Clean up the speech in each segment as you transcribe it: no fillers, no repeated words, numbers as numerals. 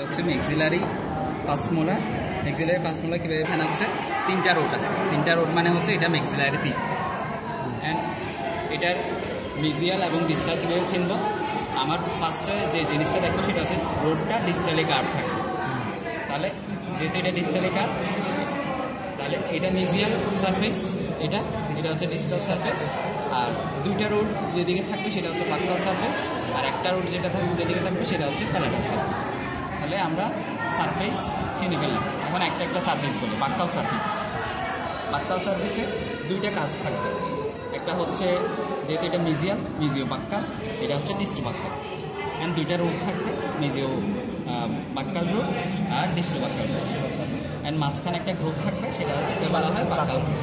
হচ্ছে maxillary first molar. Maxillary first molar কীভাবে এখানে হচ্ছে তিনটা রোড আছে। তিনটা রোড মানে হচ্ছে এটা ম্যাক্সিলারি তিন। অ্যান্ড এটার মিজিয়াল এবং ডিস্টাল কীভাবে চিনব? আমার ফার্স্টে যে জিনিসটা দেখবো সেটা হচ্ছে রোডটা ডিস্টালি কার্ভ থাকবে। তাহলে যেহেতু এটা ডিস্টালি কার্ভ, তাহলে এটা মিজিয়াল সারফেস, এটা হচ্ছে ডিস্টাল সারফেস। আর দুইটা রোড যেদিকে থাকবে সেটা হচ্ছে বাক্কাল সারফেস, আর একটা রোড যেদিকে থাকবে সেটা হচ্ছে প্যারালাল সারফেস। তাহলে আমরা সারফেস চিনে ফেললাম। এখন একটা সারফেস বলি বাক্কাল সারফেস। বাক্কাল সারফেসে দুইটা কাজ থাকবে। একটা হচ্ছে যেহেতু এটা মিজিও বাক্কাল, এটা হচ্ছে ডিস্টো বাক্কাল। অ্যান্ড দুইটা রোড থাকবে, মিজিও বাক্কাল রোড আর ডিস্টো বাক্কাল রোড। অ্যান্ড মাঝখানে একটা গ্রুপ থাকবে, সেটাকে বলা হয় বাক্কাল গ্রুপ।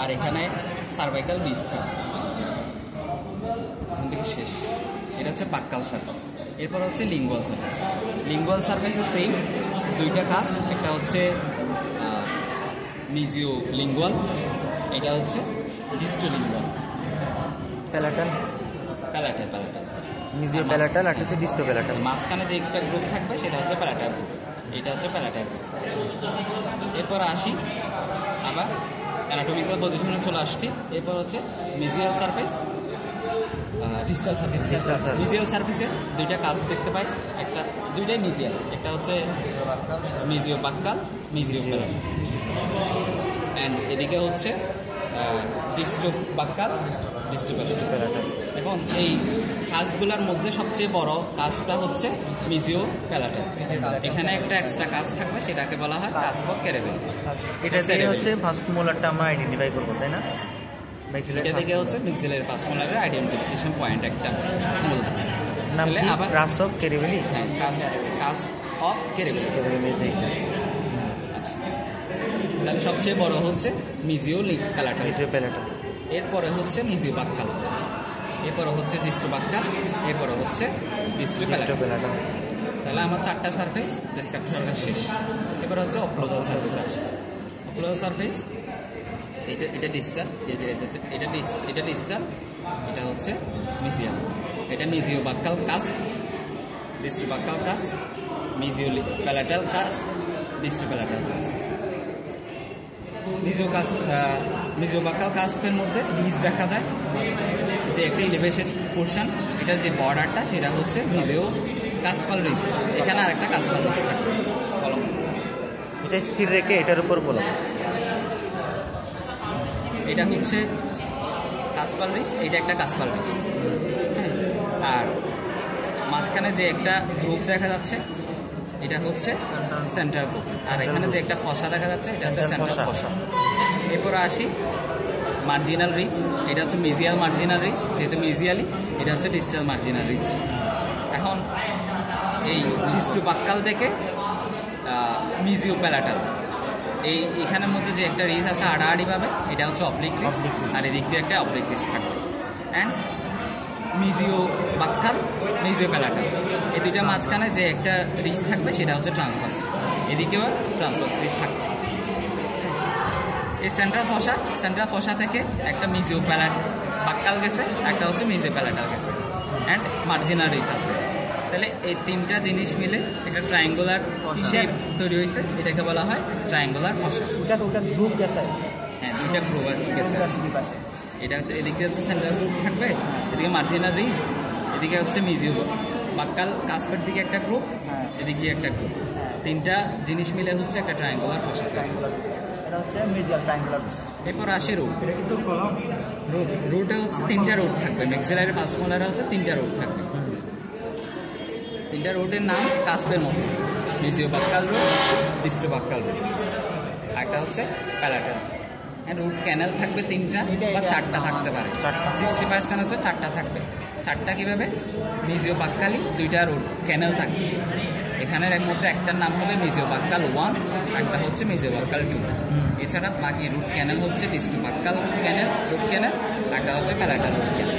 আর এখানে সার্ভাইকাল বীজ থাকবে। এখান থেকে শেষ। এটা হচ্ছে বাক্কাল সারফেস। এরপর হচ্ছে লিঙ্গুয়াল সারফেস। লিঙ্গুয়াল সারফেসে সেম দুইটা কাজ। একটা হচ্ছে মিজিও লিঙ্গুয়াল, এটা হচ্ছে ডিস্টো লিঙ্গুয়াল। প্যালাটাল মিজিও প্যালাটাল আর হচ্ছে ডিস্টো প্যালাটাল। মাঝখানে যে একটা গ্রুপ থাকবে সেটা হচ্ছে প্যালাটাল গ্রুপ, এটা হচ্ছে প্যালাটাল গ্রুপ। এরপর আসি আবার অ্যানাটমিক্যাল পজিশনে চলে আসছি। এরপর হচ্ছে মিজিয়াল সারফেস, ডিস্টাল সারফেস। মিজিয়াল সারফেসে দুইটা কাজ দেখতে পাই। দুইটাই মিজিয়াল, একটা হচ্ছে মিজিও বাক্কাল, মিজিও প্যালাটাল। অ্যান্ড এদিকে হচ্ছে ডিস্টো বাক্কাল, ডিস্টো প্যালাটাল। এখন এই কাজগুলোর মধ্যে সবচেয়ে বড় কাজটা হচ্ছে মিজিও প্যালাটাল। এখানে একটা এক্সট্রা কাজ থাকবে, সেটাকে বলা হয় কাজ ফর ক্যারেবেল। এটা থেকে হচ্ছে ফার্স্ট মোলারটা আমরা আইডেন্টিফাই করবো, তাই না? এটা থেকে হচ্ছে ম্যাক্সিলারি ফার্স্ট মোলারের আইডেন্টিফিকেশন পয়েন্ট একটা। নাহলে আবার কাজ অফ ক্যারেবেলি, কাজ অফ ক্যারেবেল। আচ্ছা, তাহলে সবচেয়ে বড় হচ্ছে মিজিও প্যালাটাল। এরপরে হচ্ছে মিজিও বাক্কাল, এরপরে হচ্ছে ডিস্টো বাক্কাল, এরপরে হচ্ছে ডিস্টো প্যালাটাল। তাহলে আমার চারটা সারফেস ডেসক্রাইব করা শেষ। এবার হচ্ছে অক্লোজাল সারফেস আসে। অক্লোজাল সারফেস এটা ডিস্টাল, এটা ডিস্টাল, এটা হচ্ছে মিজিয়াল। এটা মিজিও বাক্কাল কাজ, ডিস্টো বাক্কাল কাজ, মিজিও প্যালাটাল কাজ, ডিস্টো প্যালাটাল কাজ। মিজিও বাক্কাল কাজের মধ্যে রিজ দেখা যায়, যে একটা ইলিভেটেড পোর্শন, এটার যে বর্ডারটা সেটা হচ্ছে মিজিও কাসপাল রিজ। এখানে আর একটা কাসপাল রিজ থাকে। এটা স্থির রেখে এটার উপর বলো, এটা হচ্ছে কাসপাল রিজ, এটা একটা কাসপাল রিজ। আর মাঝখানে যে একটা গ্রুপ দেখা যাচ্ছে এটা হচ্ছে সেন্টার গ্রুপ। আর এখানে যে একটা ফসা দেখা যাচ্ছে এটা হচ্ছে সেন্টার ফসা। এরপর আসি মার্জিনাল রিজ। এটা হচ্ছে মিজিয়াল মার্জিনাল রিজ, যেহেতু মিজিয়ালি। এটা হচ্ছে ডিস্টাল মার্জিনাল রিজ। এখন এই ডিস্টো বাক্কাল থেকে মিজিও প্যালাটাল, এখানের মধ্যে যে একটা রিজ আছে আড়াআড়িভাবে, এটা হচ্ছে অবলিক রিজ। আর এদিক দিয়ে একটা অবলিক রিজ থাকবে। অ্যান্ড মিজিও বাক্কাল, মিজিও প্যালাটাল, এই দুইটা মাঝখানে যে একটা রিজ থাকবে সেটা হচ্ছে ট্রান্সভার্স রিজ। এদিকেও ট্রান্সভার্স রিজ থাকবে। এই সেন্ট্রাল ফসা থেকে একটা মিজিও বাক্কাল গেছে, একটা হচ্ছে মিজিও প্যালাটাল গেছে। অ্যান্ড মার্জিনাল রিজ আছে। তাহলে এই তিনটা জিনিস মিলে একটা ট্রায়াঙ্গুলার শেপ তৈরি হয়েছে, এটাকে বলা হয় ট্রায়াঙ্গুলার ফসা। ওটা গ্রুপ গেছে। হ্যাঁ, দুইটা গ্রুপ গেছে। এটা হচ্ছে এদিকে হচ্ছে সেন্ট্রাল গ্রুপ থাকবে, এদিকে মার্জিনাল রিজ, এদিকে হচ্ছে মিজিও বাক্কাল কাসপের দিকে একটা গ্রুপ, এদিকে একটা গ্রুপ। তিনটা জিনিস মিলে হচ্ছে একটা ট্রায়াঙ্গুলার ফসা। এরপর আসে রুট। রুটে হচ্ছে তিনটা রুট থাকবে। ম্যাক্সিলারি ফার্স্ট মোলারে হচ্ছে তিনটা রুট থাকবে। তিনটা রুটের নাম কাস্পের মতো, মিজিও বাক্কাল রুট, ডিস্টো বাক্কাল রুট, একটা হচ্ছে প্যালাটাল। রুট ক্যানেল থাকবে তিনটা বা চারটা থাকতে পারে। 60% হচ্ছে চারটা থাকবে। চারটা কীভাবে? মিজিও বাক্কালি দুইটা রুট ক্যানেল থাকবে। এখানের মধ্যে একটার নাম হবে মিজিও বাক্কাল 1, একটা হচ্ছে মিজিও বাক্কাল 2। এছাড়া বাকি রুট ক্যানেল হচ্ছে ডিস্টো বাক্কাল ক্যানেল, রুট ক্যানেল, একটা হচ্ছে প্যালাটাল রুট ক্যানেল।